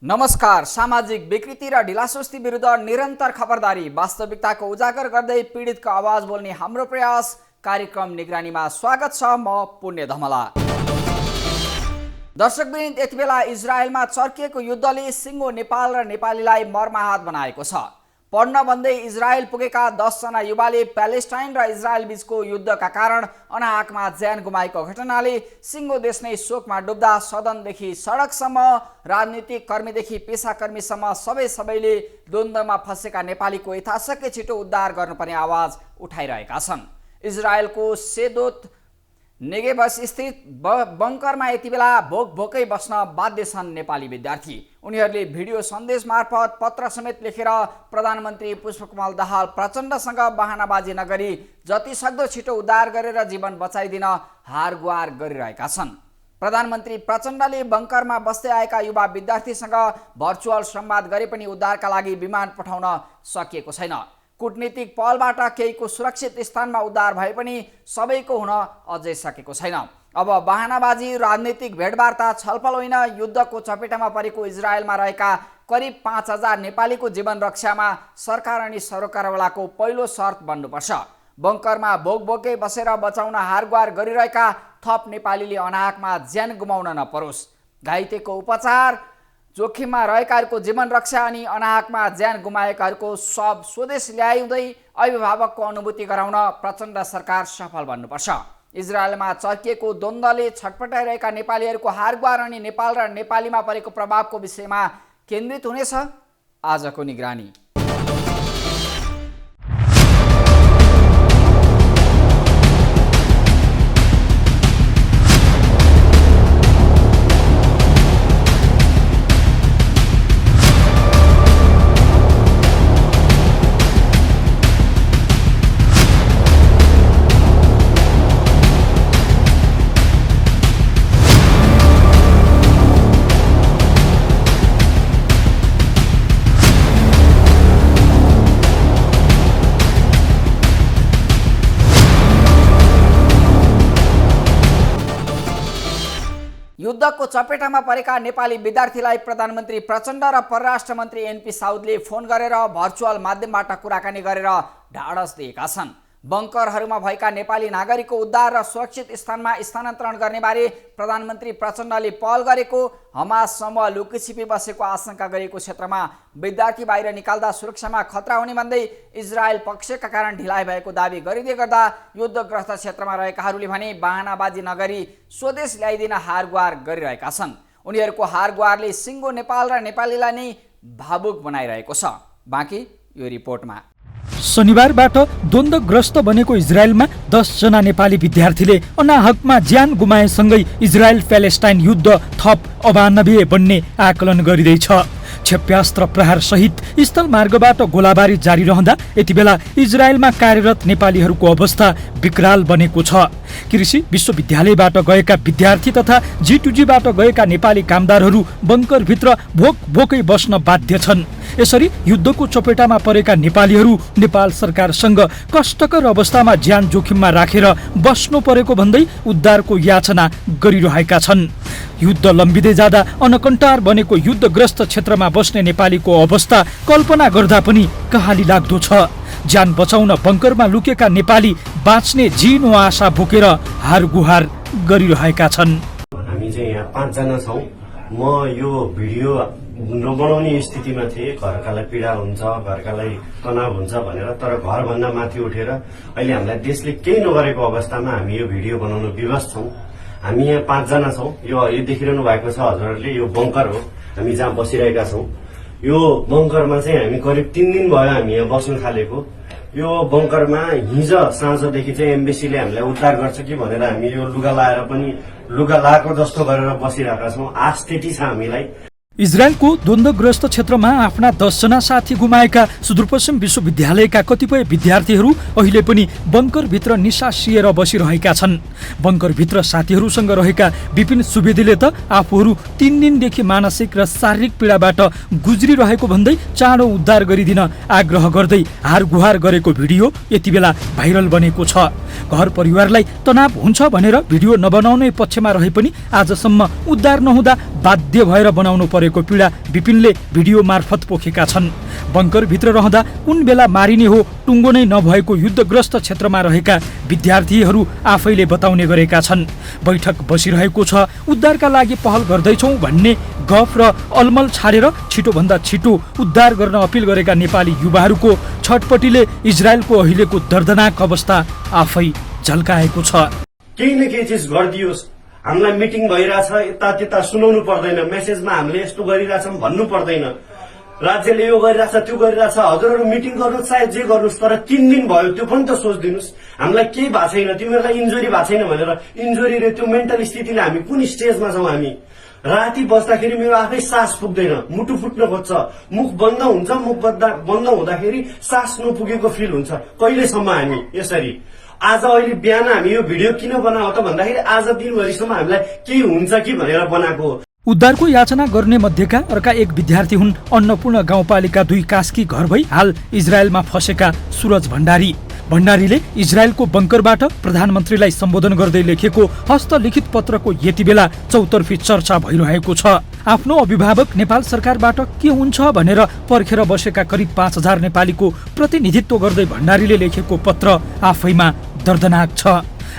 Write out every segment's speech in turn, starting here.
नमस्कार। सामाजिक विकृति र ढिलासुस्ती विरुद्ध निरन्तर खबरदारी, वास्तविकताको उजागर गर्दै पीडितको आवाज बोल्ने हाम्रो प्रयास कार्यक्रम निगरानीमा स्वागत छ। म पुण्य धमला। दर्शकवृन्द, यति बेला इजरायलमा चर्किएको युद्धले सिङ्गो नेपाल र नेपालीलाई मर्माहत बनाएको छ। पढ्न भन्दै इजरायल पुगेका 10 जना युवाले प्यालेस्टाइन र इजरायल बीचको युद्धका कारण अनाहकमा ज्यान गुमाएको घटनाले सिङ्गो देश नै शोकमा डुब्दा सदनदेखि सडकसम्म, राजनीतिक कर्मीदेखि पेसाकर्मीसम्म सबैले द्वन्द्वमा फँसेका नेपालीको यथाशक्य छिटो उद्धार गर्नुपर्ने आवाज उठाइरहेका छन्। इजरायलको सेदोत नेगेभस स्थित बङ्करमा यति बेला भोकै बस्न बाध्य छन् नेपाली विद्यार्थी। उनीहरूले भिडियो सन्देश मार्फत पत्र समेत लेखेर प्रधानमन्त्री पुष्पकमल दाहाल प्रचण्डसँग बहानाबाजी नगरी जति सक्दो छिटो उद्धार गरेर जीवन बचाइदिन हारगुहार गरिरहेका छन्। प्रधानमन्त्री प्रचण्डले बङ्करमा बस्दै आएका युवा विद्यार्थीसँग भर्चुअल संवाद गरे पनि उद्धारका लागि विमान पठाउन सकिएको छैन। कूटनीतिक पहलबाट केहीको सुरक्षित स्थानमा उद्धार भए पनि सबैको हुन अझै सकेको छैन। अब बहानाबाजी, राजनीतिक भेटवार्ता, छलफल होइन, युद्धको चपेटामा परेको इजरायलमा रहेका करिब 5000 नेपालीको जीवन रक्षामा सरकार अनि सरोकारवालाको पहिलो शर्त बन्नुपर्छ। बङ्करमा भोकै बसेर बचाउन हारगुहार गरिरहेका थप नेपालीले अनाहकमा ज्यान गुमाउन नपरोस्। घाइतेको उपचार, जोखिममा रहेकाहरूको जीवन रक्षा अनि अनाहकमा ज्यान गुमाएकाहरूको सब स्वदेश ल्याउँदै अभिभावकको अनुभूति गराउन प्रचण्ड सरकार सफल बन्नुपर्छ। इजरायलमा चर्किएको द्वन्द्वले छटपटाइरहेका नेपालीहरूको हारगुहार अनि नेपाल र नेपालीमा परेको प्रभावको विषयमा केन्द्रित हुनेछ आजको निगरानी। युद्धको चपेटामा परेका नेपाली विद्यार्थीलाई प्रधानमन्त्री प्रचण्ड र परराष्ट्र मन्त्री एनपी साउदले फोन गरेर भर्चुअल माध्यमबाट कुराकानी गरेर ढाडस दिएका छन्। बङ्करहरूमा भएका नेपाली नागरिकको उद्धार र सुरक्षित स्थानमा स्थानान्तरण गर्ने बारे प्रधानमन्त्री प्रचण्डले पहल गरेको, हमास समूह लुकीछिपी बसेको आशंका गरेको क्षेत्रमा विद्यार्थी बाहिर निकाल्दा सुरक्षामा खतरा हुने भन्दै इजरायल पक्षका कारण ढिलाइ भएको दावी गरिँदै गर्दा युद्धग्रस्त क्षेत्रमा रहेकाहरूले भने बहानाबाजी नगरी स्वदेश ल्याइदिन हारगुहार गरिरहेका छन्। उनीहरूको हारगुहारले सिङ्गो नेपाल र नेपालीलाई नै भावुक बनाइरहेको छ। बाँकी यो रिपोर्टमा। शनिबारबाट द्वन्द्वग्रस्त बनेको इजरायलमा 10 जना नेपाली विद्यार्थीले अनाहकमा ज्यान गुमाएसँगै इजरायल प्यालेस्टाइन युद्ध थप अमानवीय बन्ने आकलन गरिँदैछ। क्षेप्यास्त्र प्रहार सहित स्थल मार्गबाट गोलाबारी जारी रहँदा यति बेला इजरायलमा कार्यरत नेपालीहरूको अवस्था विकराल बनेको छ। कृषि विश्वविद्यालयबाट गएका विद्यार्थी तथा G2Gबाट गएका नेपाली कामदारहरू बङ्करभित्र भोकै बस्न बाध्य छन्। यसरी युद्धको चपेटामा परेका नेपालीहरू नेपाल सरकारसँग कष्टकर अवस्थामा ज्यान जोखिममा राखेर बस्नु परेको भन्दै उद्धारको याचना गरिरहेका छन्। युद्ध लम्बिँदै जाँदा अनकन्टार बनेको युद्धग्रस्त क्षेत्रमा बस्ने नेपालीको अवस्था कल्पना गर्दा पनि कहाली लाग्दो छ। ज्यान बचाउन बङ्करमा लुकेका नेपाली बाँच्ने जीनो आशा बोकेर हारगुहार गरिरहेका छन्। हामी चाहिँ यहाँ 5 जना छौं। म यो भिडियो नबनाउने स्थितिमा थिएँ। घरकालाई पीडा हुन्छ, घरकालाई तनाव हुन्छ भनेर, तर घरभन्दा माथि उठेर अहिले हामीलाई देशले केही नगरेको अवस्थामा हामी यो भिडियो बनाउन विवश छौं। हामी यहाँ 5 जना छौं। यो देखिरहनु भएको छ हजुरहरूले, यो बङ्कर हो हामी जहाँ बसिरहेका छौं। यो बङ्करमा चाहिँ हामी करिब 3 दिन भयो हामी यहाँ बस्न थालेको। यो बङ्करमा हिजो साँझदेखि चाहिँ एम्बेसीले हामीलाई उद्धार गर्छ कि भनेर हामी यो लुगा लाएर पनि लुगा लाएको जस्तो गरेर बसिरहेका छौं। आश त्यति छ हामीलाई। इजरायलको द्वन्द्वग्रस्त क्षेत्रमा आफ्ना 10 जना साथी गुमाएका सुदूरपश्चिम विश्वविद्यालयका कतिपय विद्यार्थीहरू अहिले पनि बङ्करभित्र निसासिएर बसिरहेका छन्। बङ्करभित्र साथीहरूसँग रहेका विपिन सुवेदीले त आफूहरू 3 दिनदेखि मानसिक र शारीरिक पीडाबाट गुज्रिरहेको भन्दै चाँडो उद्धार गरिदिन आग्रह गर्दै हारगुहार गरेको भिडियो यति बेला भाइरल बनेको छ। घर परिवारलाई तनाव हुन्छ भनेर भिडियो नबनाउने पक्षमा रहे पनि आजसम्म उद्धार नहुँदा बाध्य भएर बनाउनु परेको पीडा विपिनले भिडियो मार्फत पोखेका छन्। बङ्करभित्र रहँदा कुन बेला मारिने हो टुङ्गो नै नभएको युद्धग्रस्त क्षेत्रमा रहेका विद्यार्थीहरू आफैले बताउने गरेका छन्। बैठक बसिरहेको छ, उद्धारका लागि पहल गर्दैछौँ भन्ने गफ र अलमल छाडेर छिटोभन्दा छिटो उद्धार गर्न अपिल गरेका नेपाली युवाहरूको छटपटीले इजरायलको अहिलेको दर्दनाक अवस्था आफै झल्काएको छ। केही न केही चिज गरिदियोस्, हामीलाई मिटिङ भइरहेछ, यता त्यता सुनाउनु पर्दैन, मेसेजमा हामीले यस्तो गरिरहेछौँ भन्नु पर्दैन, राज्यले यो गरिरहेछ त्यो गरिरहेछ, हजुरहरू मिटिङ गर्नु चाहे जे गर्नुहोस्, तर 3 दिन भयो त्यो पनि त सोचिदिनुहोस्। हामीलाई केही भएको छैन, तिमीहरूलाई इन्जुरी भएको छैन भनेर इन्जुरी र त्यो मेन्टल स्थितिले हामी कुन स्टेजमा छौँ? हामी राति बस्दाखेरि मेरो आफै सास पुग्दैन, मुटु फुट्न खोज्छ, मुख बन्द हुन्छ, मुख बन्द हुँदाखेरि सास नपुगेको फिल हुन्छ। कहिलेसम्म हामी यसरी? आज अहिले बिहान हामी यो भिडियो किन बनाएको त भन्दाखेरि आज दिनभरिसम्म हामीलाई केही हुन्छ कि भनेर बनाएको हो। उद्धारको याचना गर्ने मध्येका अर्का एक विद्यार्थी हुन् अन्नपूर्ण गाउँपालिका 2 कास्की घर भई हाल इजरायलमा फसेका सुरज भण्डारी। भण्डारीले इजरायलको बङ्करबाट प्रधानमन्त्रीलाई सम्बोधन गर्दै लेखेको हस्तलिखित पत्रको यति बेला चौतर्फी चर्चा भइरहेको छ। आफ्नो अभिभावक नेपाल सरकारबाट के हुन्छ भनेर पर्खेर बसेका करिब 5000 नेपालीको प्रतिनिधित्व गर्दै भण्डारीले लेखेको पत्र आफैमा दर्दनाक छ।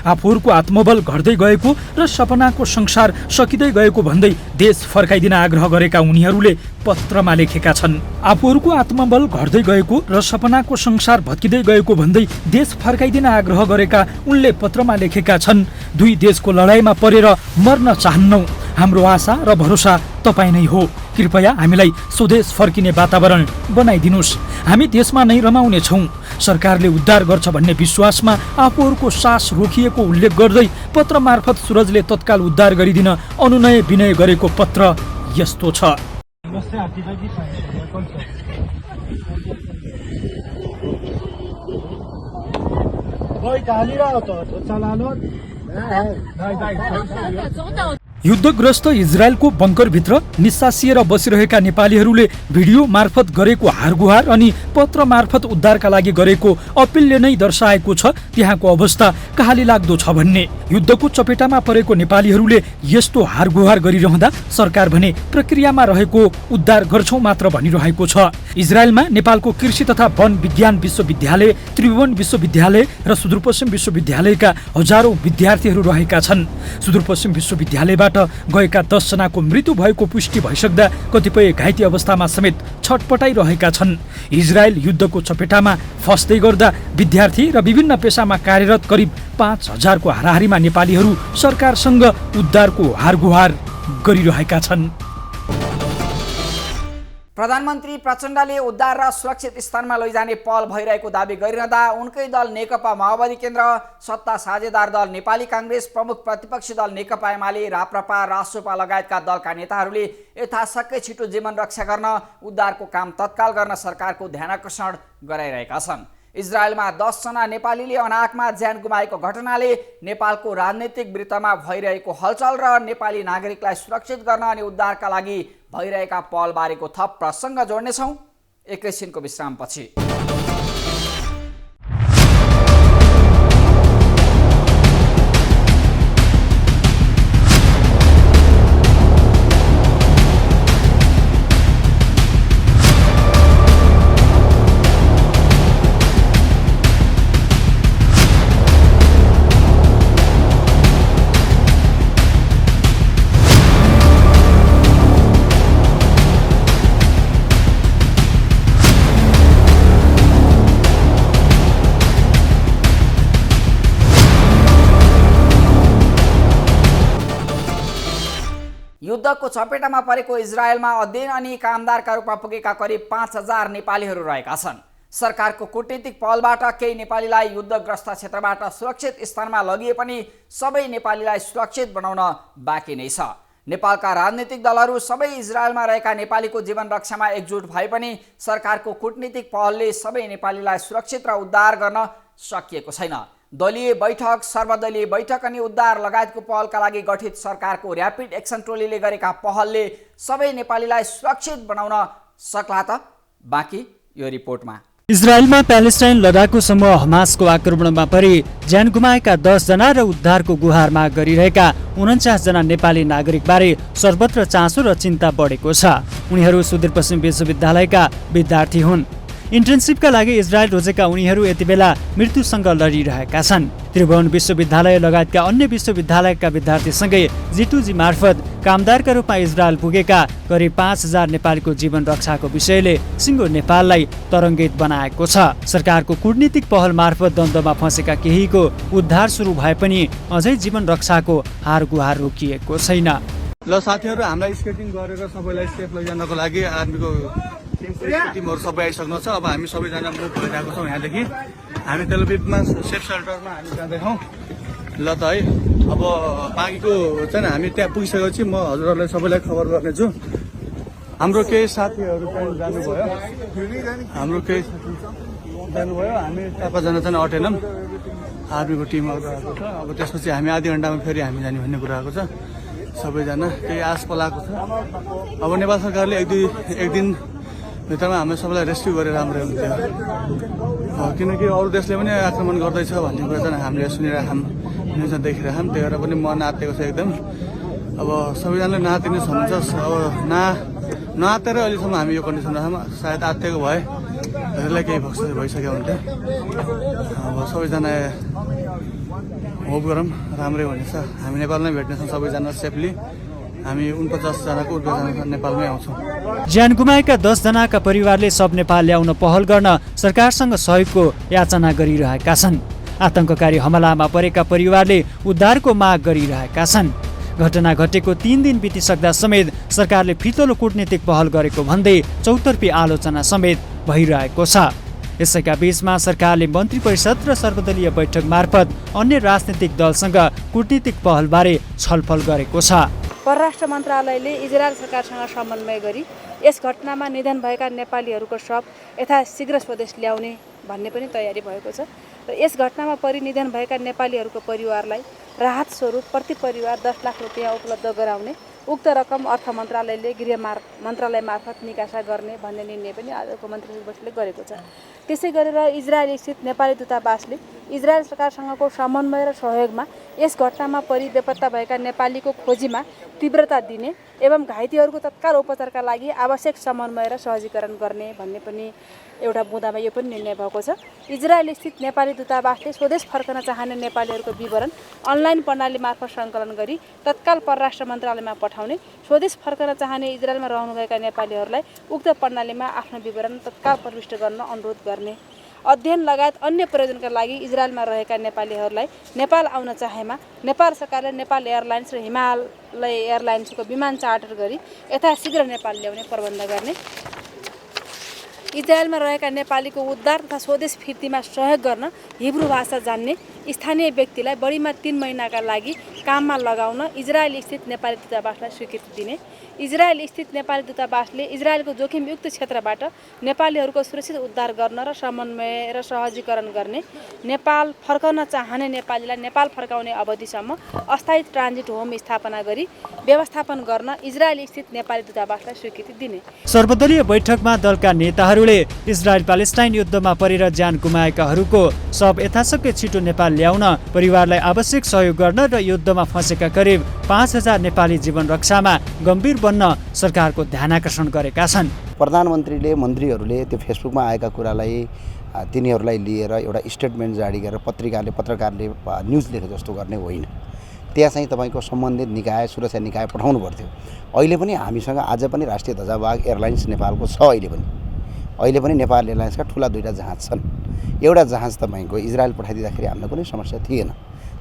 आफूहरूको आत्मबल घट्दै गएको र सपनाको संसार सकिँदै गएको भन्दै देश फर्काइदिन आग्रह गरेका उनीहरूले पत्रमा लेखेका छन्। आफूहरूको आत्मबल घट्दै गएको र सपनाको संसार भत्किँदै गएको भन्दै देश फर्काइदिन आग्रह गरेका उनले पत्रमा लेखेका छन्, 2 देशको लडाईँमा परेर मर्न चाहन्नौ, हाम्रो आशा र भरोसा तपाईँ नै हो, कृपया हामीलाई स्वदेश फर्किने वातावरण बनाइदिनुस्, हामी देशमा नै रमाउने छौँ। सरकारले उद्धार गर्छ भन्ने विश्वासमा आफूहरूको सास रोकिएको उल्लेख गर्दै पत्र मार्फत सुरजले तत्काल उद्धार गरिदिन अनुनय विनय गरेको पत्र यस्तो छ। युद्धग्रस्त इजरायलको बङ्करभित्र निस्सासिएर बसिरहेका नेपालीहरूले भिडियो मार्फत गरेको हारगुहार अनि पत्र मार्फत उद्धारका लागि गरेको अपिलले नै दर्शाएको छ त्यहाँको अवस्था कहाली लाग्दो छ भन्ने। युद्धको चपेटामा परेको नेपालीहरूले यस्तो हारगुहार गरिरहँदा सरकार भने प्रक्रियामा रहेको उद्धार गर्छौं मात्र भनिरहेको छ। इजरायलमा नेपालको कृषि तथा वन विज्ञान विश्वविद्यालय, त्रिभुवन विश्वविद्यालय र सुदूरपश्चिम विश्वविद्यालयका हजारौं विद्यार्थीहरू रहेका छन्। सुदूरपश्चिम विश्वविद्यालयबाट गएका 10 जनाको मृत्यु भएको पुष्टि भइसक्दा कतिपय घाइते अवस्थामा समेत छटपटाइरहेका छन्। इजरायल युद्धको चपेटामा फस्दै गर्दा विद्यार्थी र विभिन्न पेसामा कार्यरत करिब 5000 को हाराहारीमा नेपालीहरू सरकारसँग उद्धारको हारगुहार गरिरहेका छन्। प्रधानमन्त्री प्रचण्डले उद्धार र सुरक्षित स्थानमा लैजाने पहल भइरहेको दावी गरिरहँदा उनकै दल नेकपा माओवादी केन्द्र, सत्ता साझेदार दल नेपाली काङ्ग्रेस, प्रमुख प्रतिपक्षी दल नेकपा एमाले, राप्रपा, रासोपा लगायतका दलका नेताहरूले यथाशक्य छिटो जीवन रक्षा गर्न, उद्धारको काम तत्काल गर्न सरकारको ध्यानाकर्षण गराइरहेका छन्। इजरायलमा 10 जना नेपालीले अनाहकमा ज्यान गुमाएको घटनाले नेपालको राजनीतिक वृत्तमा भइरहेको हलचल र नेपाली नागरिकलाई सुरक्षित गर्न अनि उद्धारका लागि भइरहेका पहलबारेको थप प्रसङ्ग जोड्नेछौँ एकैछिनको विश्रामपछि। युद्धको चपेटामा परेको इजरायलमा अध्ययन अनि कामदारका रूपमा पुगेका करिब 5000 नेपालीहरू रहेका छन्। सरकारको कूटनीतिक पहलबाट केही नेपालीलाई युद्धग्रस्त क्षेत्रबाट सुरक्षित स्थानमा लगिए पनि सबै नेपालीलाई सुरक्षित बनाउन बाँकी नै छ। नेपालका राजनीतिक दलहरू सबै इजरायलमा रहेका नेपालीको जीवन रक्षामा एकजुट भए पनि सरकारको कूटनीतिक पहलले सबै नेपालीलाई सुरक्षित र उद्धार गर्न सकिएको छैन। दलीय बैठक, सर्वदलीय बैठक अनि उद्धार लगायतको पहलका लागि गठित सरकारको र्यापिड एक्सन टोलीले गरेका पहलले सबै नेपालीलाई सुरक्षित बनाउन सक्ला त? बाँकी यो रिपोर्टमा। इजरायलमा प्यालेस्टाइन लडाकु समूह हमासको आक्रमणमा परि ज्यान गुमाएका 10 जना र उद्धारको गुहार माग गरिरहेका 49 जना नेपाली नागरिकबारे सर्वत्र चासो र चिन्ता बढेको छ। उनीहरू सुदूरपश्चिम विश्वविद्यालयका विद्यार्थी हुन्। इन्टर्नसिपका लागि इजरायल रोजेका उनीहरू यति बेला मृत्युसँग लडिरहेका छन्। त्रिभुवन विश्वविद्यालय लगायतका अन्य विश्वविद्यालयका विद्यार्थीसँगै G2G मार्फत कामदारका रूपमा इजरायल पुगेका करिब 5000 नेपालीको जीवन रक्षाको विषयले सिङ्गो नेपाललाई तरङ्गित बनाएको छ। सरकारको कूटनीतिक पहल मार्फत द्वन्द्वमा फँसेका केहीको उद्धार सुरु भए पनि अझै जीवन रक्षाको हारगुहार रोकिएको छैन। ल साथीहरू, हामीलाई स्केटिङ गरेर सबैलाई सेफ लैजानको लागि आर्मीको टिमहरू सबै आइसक्नु छ। अब हामी सबैजना मुभ भइरहेको छौँ यहाँदेखि। हामी तेलभिभमा सेफ सेल्टरमा हामी जाँदैछौँ। ल त है, अब बाँकीको चाहिँ हामी त्यहाँ पुगिसकेपछि म हजुरहरूलाई सबैलाई खबर गर्नेछु। हाम्रो केही साथीहरू चाहिँ जानुभयो, हामी 4-5 जना चाहिँ अटेनौँ। आर्मीको टिमहरू आएको छ। अब त्यसपछि हामी आधी घन्टामा फेरि हामी जाने भन्ने कुरा आएको छ। सबैजना केही आश पलाएको छ। अब नेपाल सरकारले एक दिन भित्रमा हामी सबैलाई रेस्क्यु गरेर राम्रै हुन्थ्यो, किनकि अरू देशले पनि आक्रमण गर्दैछ भन्ने कुरा चाहिँ हामीले सुनिरहेछौँ, न्युजमा देखिरहेछौँ। त्यही भएर पनि मन आत्तिएको छ एकदम। अब सबैजनाले नआत्तिने भन्नुहुन्छ। अब नआत्तेर अहिलेसम्म हामी यो कन्डिसनमा छौँ। सायद आत्तिएको भए धेरैलाई केही भइसक्यो हुन्थ्यो। अब सबैजना होप गरौँ राम्रै हुनेछ। हामी नेपालमै भेट्नेछौँ सबैजना सेफली। हामी 49 जनाको 49 जना नेपालमै आउँछौँ। ज्यान गुमाएका 10 जनाका परिवारले सब नेपाल ल्याउन पहल गर्न सरकारसँग सहयोगको याचना गरिरहेका छन्। आतंककारी हमलामा परेका परिवारले उद्धारको माग गरिरहेका छन्। घटना घटेको 3 दिन बितिसक्दा समेत सरकारले फितलो कूटनीतिक पहल गरेको भन्दै चौतर्फी आलोचना समेत भइरहेको छ। यसैका बीचमा सरकारले मन्त्री परिषद र सर्वदलीय बैठक मार्फत अन्य राजनीतिक दलसँग कूटनीतिक पहलबारे छलफल गरेको छ। परराष्ट्र मन्त्रालयले इजरायल सरकारसँग समन्वय गरी यस घटनामा निधन भएका नेपालीहरूको शव यथाशीघ्र स्वदेश ल्याउने भन्ने पनि तयारी भएको छ र यस घटनामा निधन भएका नेपालीहरूको परिवारलाई राहत स्वरूप प्रति परिवार 10 लाख रुपियाँ उपलब्ध गराउने उक्त रकम अर्थ मन्त्रालयले गृह मन्त्रालय मार्फत निकासा गर्ने भन्ने निर्णय पनि आजको मन्त्री बैठकले गरेको छ। त्यसै गरेर इजरायल स्थित नेपाली दूतावासले इजरायल सरकारसँगको समन्वय र सहयोगमा यस घटनामा बेपत्ता भएका नेपालीको खोजीमा तीव्रता दिने एवं घाइतेहरूको तत्काल उपचारका लागि आवश्यक समन्वय र सहजीकरण गर्ने भन्ने पनि एउटा बुँदामा यो पनि निर्णय भएको छ। इजरायल स्थित नेपाली दूतावासले स्वदेश फर्कन चाहने नेपालीहरूको विवरण अनलाइन प्रणाली मार्फत सङ्कलन गरी तत्काल परराष्ट्र मन्त्रालयमा पठाउने, स्वदेश फर्कन चाहने इजरायलमा रहनुभएका नेपालीहरूलाई उक्त प्रणालीमा आफ्नो विवरण तत्काल प्रविष्ट गर्न अनुरोध गर्ने, अध्ययन लगायत अन्य प्रयोजनका लागि इजरायलमा रहेका नेपालीहरूलाई नेपाल आउन चाहेमा नेपाल सरकारले नेपाल एयरलाइन्स र हिमालय एयरलाइन्सको विमान चार्टर गरी यथाशीघ्र नेपाल ल्याउने प्रबन्ध गर्ने, इजरायलमा रहेका नेपालीको उद्धार तथा स्वदेश फिर्तीमा सहयोग गर्न हिब्रू भाषा जान्ने स्थानीय व्यक्तिलाई बढीमा 3 महिनाका लागि काममा लगाउन इजरायल स्थित नेपाली दूतावासलाई स्वीकृति दिने, इजरायल स्थित नेपाली दूतावासले इजरायलको जोखिमयुक्त क्षेत्रबाट नेपालीहरूको सुरक्षित उद्धार गर्न र समन्वय र सहजीकरण गर्ने, नेपाल फर्कन चाहने नेपालीलाई नेपाल फर्काउने अवधिसम्म अस्थायी ट्रान्जिट होम स्थापना गरी व्यवस्थापन गर्न इजरायल स्थित नेपाली दूतावासलाई स्वीकृति दिने। सर्वदलीय बैठकमा दलका नेताहरूले इजरायल प्यालेस्टाइन युद्धमा परेर ज्यान गुमाएकाहरूको शव यथाशक्य छिटो नेपाल ल्याउन, परिवारलाई आवश्यक सहयोग गर्न र युद्धमा फँसेका करिब 5000 नेपाली जीवन रक्षामा गम्भीर बन्न सरकारको ध्यानाकर्षण गरेका छन्। प्रधानमन्त्रीले मन्त्रीहरूले त्यो फेसबुकमा आएका कुरालाई तिनीहरूलाई लिएर एउटा स्टेटमेन्ट जारी गरेर पत्रकारले न्युज लेखे जस्तो गर्ने होइन। त्यहाँ चाहिँ तपाईँको सम्बन्धित निकाय सुरक्षा निकाय पठाउनु पर्थ्यो। अहिले पनि हामीसँग आज पनि राष्ट्रिय ध्वजावाहक एयरलाइन्स नेपालको छ। अहिले पनि नेपाल एयरलाइन्सका ठुला 2टा जहाज छन्। एउटा जहाज तपाईँको इजरायल पठाइदिँदाखेरि हामीलाई कुनै समस्या थिएन,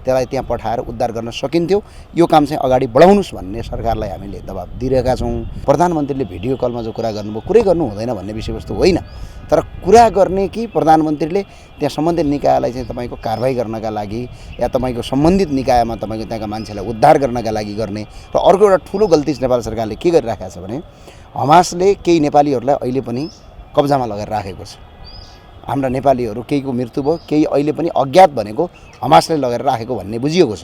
त्यसलाई त्यहाँ पठाएर उद्धार गर्न सकिन्थ्यो। यो काम चाहिँ अगाडि बढाउनुहोस् भन्ने सरकारलाई हामीले दबाब दिइरहेका छौँ। प्रधानमन्त्रीले भिडियो कलमा जो कुरा गर्नुभयो कुरै गर्नु हुँदैन भन्ने विषयवस्तु होइन, तर कुरा गर्ने कि प्रधानमन्त्रीले त्यहाँ सम्बन्धित निकायलाई चाहिँ तपाईँको कारवाही गर्नका लागि या तपाईँको सम्बन्धित निकायमा तपाईँको त्यहाँका मान्छेलाई उद्धार गर्नका लागि गर्ने। र अर्को एउटा ठुलो गल्ती नेपाल सरकारले के गरिराखेको छ भने हमासले केही नेपालीहरूलाई अहिले पनि कब्जामा लगाएर राखेको छ। हाम्रा नेपालीहरू केहीको मृत्यु भयो, केही अहिले पनि अज्ञात भनेको हमासले लगेर राखेको भन्ने बुझिएको छ।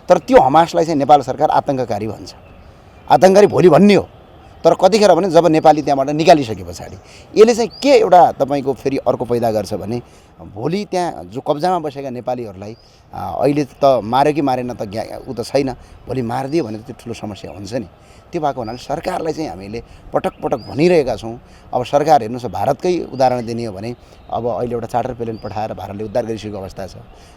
तर त्यो हमासलाई चाहिँ नेपाल सरकार आतङ्ककारी भन्छ। आतङ्ककारी भोलि भन्ने हो, तर कतिखेर भने जब नेपाली त्यहाँबाट निकालिसके पछाडि यसले चाहिँ के एउटा तपाईँको फेरि अर्को पैदा गर्छ भने भोलि त्यहाँ जो कब्जामा बसेका नेपालीहरूलाई अहिले त मार्यो कि मारेन त ऊ त छैन, भोलि मारिदियो भने त्यो ठुलो समस्या हुन्छ नि। त्यो भएको हुनाले सरकारलाई चाहिँ हामीले पटक पटक भनिरहेका छौँ। अब सरकार हेर्नुहोस्, भारतकै उदाहरण दिने हो भने अब अहिले एउटा चार्टर प्लेन पठाएर भारतले उद्धार गरिसकेको अवस्था छ।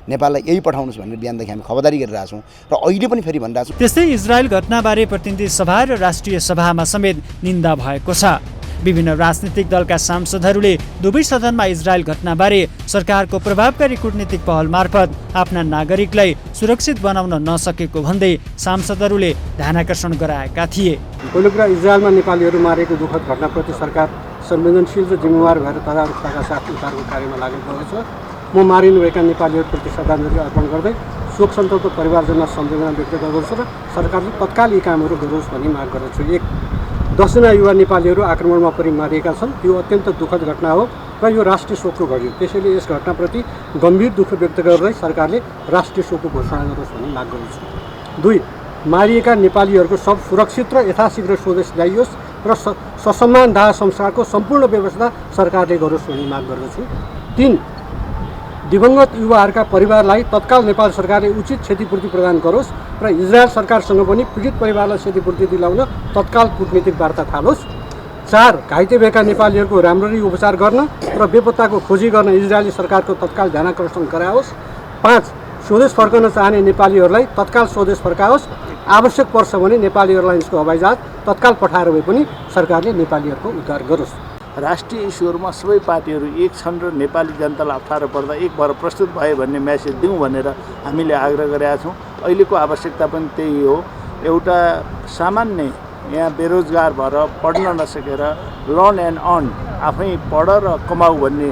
नेपाललाई यही पठाउनुहोस् भनेर बिहानदेखि हामी खबरदारी गरिरहेछौँ र अहिले पनि फेरि भनिरहेछौँ। त्यस्तै इजरायल घटनाबारे प्रतिनिधि सभा र राष्ट्रिय सभामा समेत निन्दा भएको छ। विभिन्न राजनीतिक दलका सांसदहरूले दुवै सदनमा इजरायल घटनाबारे सरकारको प्रभावकारी कूटनीतिक पहल मार्फत आफ्ना नागरिकलाई सुरक्षित बनाउन नसकेको भन्दै सांसदहरूले ध्यानाकर्षण गराएका थिए। पहिलो कुरा, इजरायलमा नेपालीहरू मारेको दुःखद घटनाप्रति सरकार संवेदनशील र जिम्मेवार भएर तदारुकताका साथ उद्धारको कार्यमा लागेको छ। म मारिनुभएका नेपालीहरूप्रति श्रद्धाञ्जली अर्पण गर्दै शोक सन्तप्त परिवारजनलाई सम्वेदना व्यक्त गर्दछु र सरकारले तत्काल यी कामहरू गरोस् भनी माग गर्दछु। 10 जना युवा नेपालीहरू आक्रमणमा परि मारिएका छन्। यो अत्यन्त दुःखद घटना हो र यो राष्ट्रिय शोकको घडी हो। त्यसैले यस घटनाप्रति गम्भीर दुःख व्यक्त गर्दै सरकारले राष्ट्रिय शोकको घोषणा गरोस् भनी माग गर्दछु। 2, मारिएका नेपालीहरूको शव सुरक्षित र यथाशीघ्र स्वदेश ल्याइयोस् र ससम्मान दाह संस्कारको सम्पूर्ण व्यवस्था सरकारले गरोस् भनी माग गर्दछु। 3, दिवंगत युवाहरूका परिवारलाई तत्काल नेपाल सरकारले उचित क्षतिपूर्ति प्रदान गरोस् र इजरायल सरकारसँग पनि पीडित परिवारलाई क्षतिपूर्ति दिलाउन तत्काल कूटनीतिक वार्ता थालोस्। 4, घाइते भएका नेपालीहरूको राम्ररी उपचार गर्न र बेपत्ताको खोजी गर्न इजरायली सरकारको तत्काल ध्यानाकर्षण गराओस्। 5, स्वदेश फर्कन चाहने नेपालीहरूलाई तत्काल स्वदेश फर्काओस्। आवश्यक पर्छ भने नेपाली एयरलाइन्सको हवाईजहाज तत्काल पठाएर भए पनि सरकारले नेपालीहरूको उद्धार गरोस्। राष्ट्रिय इस्युहरूमा सबै पार्टीहरू एक छन् र नेपाली जनतालाई अप्ठ्यारो पर्दा एक भएर प्रस्तुत भए भन्ने म्यासेज दिउँ भनेर हामीले आग्रह गरेका छौँ। अहिलेको आवश्यकता पनि त्यही हो। एउटा सामान्य यहाँ बेरोजगार भएर पढ्न नसकेर लर्न एन्ड अर्न, आफै पढ र कमाऊ भन्ने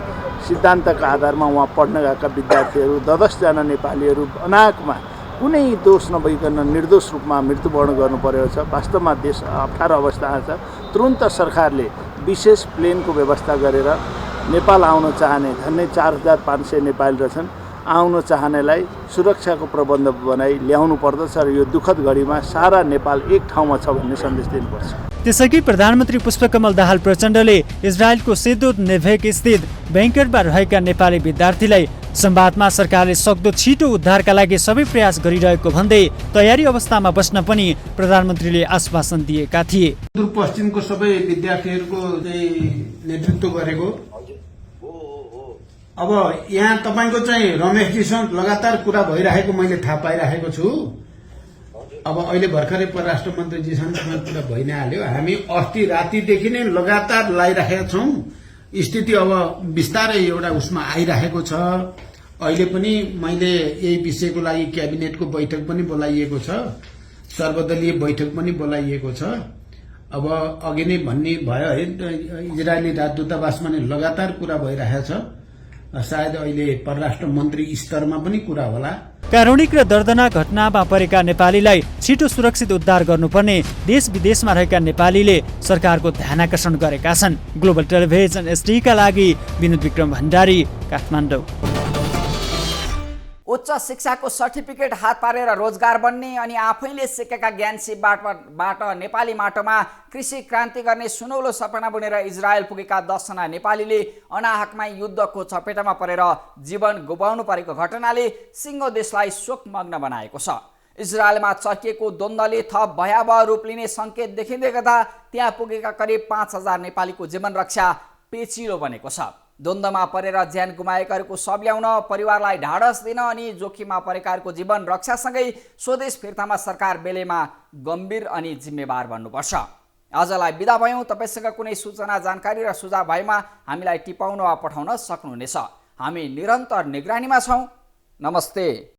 सिद्धान्तका आधारमा उहाँ पढ्न गएका विद्यार्थीहरू 10 जना नेपालीहरू अनाकमा कुनै दोष नभइकन निर्दोष रूपमा मृत्युवरण गर्नु परेको छ। वास्तवमा देश अप्ठ्यारो अवस्थामा छ। तुरुन्त सरकारले विशेष प्लेनको व्यवस्था गरेर नेपाल आउन चाहने झन्डै 4500 नेपाली रहेछन्, आउन चाहनेलाई सुरक्षाको प्रबन्ध बनाई ल्याउनु पर्दछ र यो दुःखद घडीमा सारा नेपाल एक ठाउँमा छ भन्ने सन्देश दिनुपर्छ। त्यसैगरी प्रधानमन्त्री पुष्पकमल दाहाल प्रचण्डले इजरायलको सेदोत नेभेक स्थित बैंकरमा रहेका नेपाली विद्यार्थीलाई संवादमा सरकारले सक्दो छिटो उद्धारका लागि सबै प्रयास गरिरहेको भन्दै तयारी अवस्थामा बस्न पनि प्रधानमन्त्रीले आश्वासन दिएका थिए। सुदूरपश्चिमको सबै विद्यार्थीहरूको नेतृत्व गरेको अब यहाँ तपाईँको चाहिँ रमेशजीसँग लगातार कुरा भइरहेको मैले थाहा पाइरहेको छु। अब अहिले भर्खरै परराष्ट्र मन्त्रीजीसँग कुरा भइ नै हाल्यो। हामी अस्ति रातिदेखि नै लगातार लगाइरहेका छौँ। स्थिति अब बिस्तारै एउटा उसमा आइरहेको छ। अहिले पनि मैले यही विषयको लागि क्याबिनेटको बैठक पनि बोलाइएको छ, सर्वदलीय बैठक पनि बोलाइएको छ। अब अघि नै भन्ने भयो है, इजरायली राजदूतावासमा नै लगातार कुरा भइरहेको छ। सायद अहिले परराष्ट्र मन्त्री स्तरमा पनि कुरा होला। कारुणिक र दर्दनाक घटनामा परेका नेपालीलाई छिटो सुरक्षित उद्धार गर्नुपर्ने देश विदेशमा रहेका नेपालीले सरकारको ध्यानाकर्षण गरेका छन्। ग्लोबल टेलिभिजन एसडी का लागि विनोद विक्रम भण्डारी, काठमाडौँ। उच्च शिक्षाको सर्टिफिकेट हात पारेर रोजगार बन्ने अनि आफैले सिकेका ज्ञान सिपबाट नेपाली माटोमा कृषि क्रान्ति गर्ने सुनौलो सपना बुनेर इजरायल पुगेका 10 जना नेपालीले अनाहकमा युद्धको चपेटामा परेर जीवन गुमाउनु परेको घटनाले सिङ्गो देशलाई शोकमग्न बनाएको छ। इजरायलमा चर्किएको द्वन्द्वले थप भयावह रूप लिने सङ्केत देखिँदै गर्दा त्यहाँ पुगेका करिब 5000 नेपालीको जीवन रक्षा पेचिलो बनेको छ। द्वन्द्वमा परेर ज्यान गुमाएकाहरूको शव ल्याउन, परिवारलाई ढाडस दिन अनि जोखिममा परेकाहरूको जीवन रक्षासँगै स्वदेश फिर्तामा सरकार बेलेमा गम्भीर अनि जिम्मेवार बन्नुपर्छ। आजलाई बिदा भयौँ। तपाईसँग कुनै सूचना, जानकारी र सुझाव भएमा हामीलाई टिपाउन वा पठाउन सक्नुहुनेछ। हामी निरन्तर निगरानीमा छौँ। नमस्ते।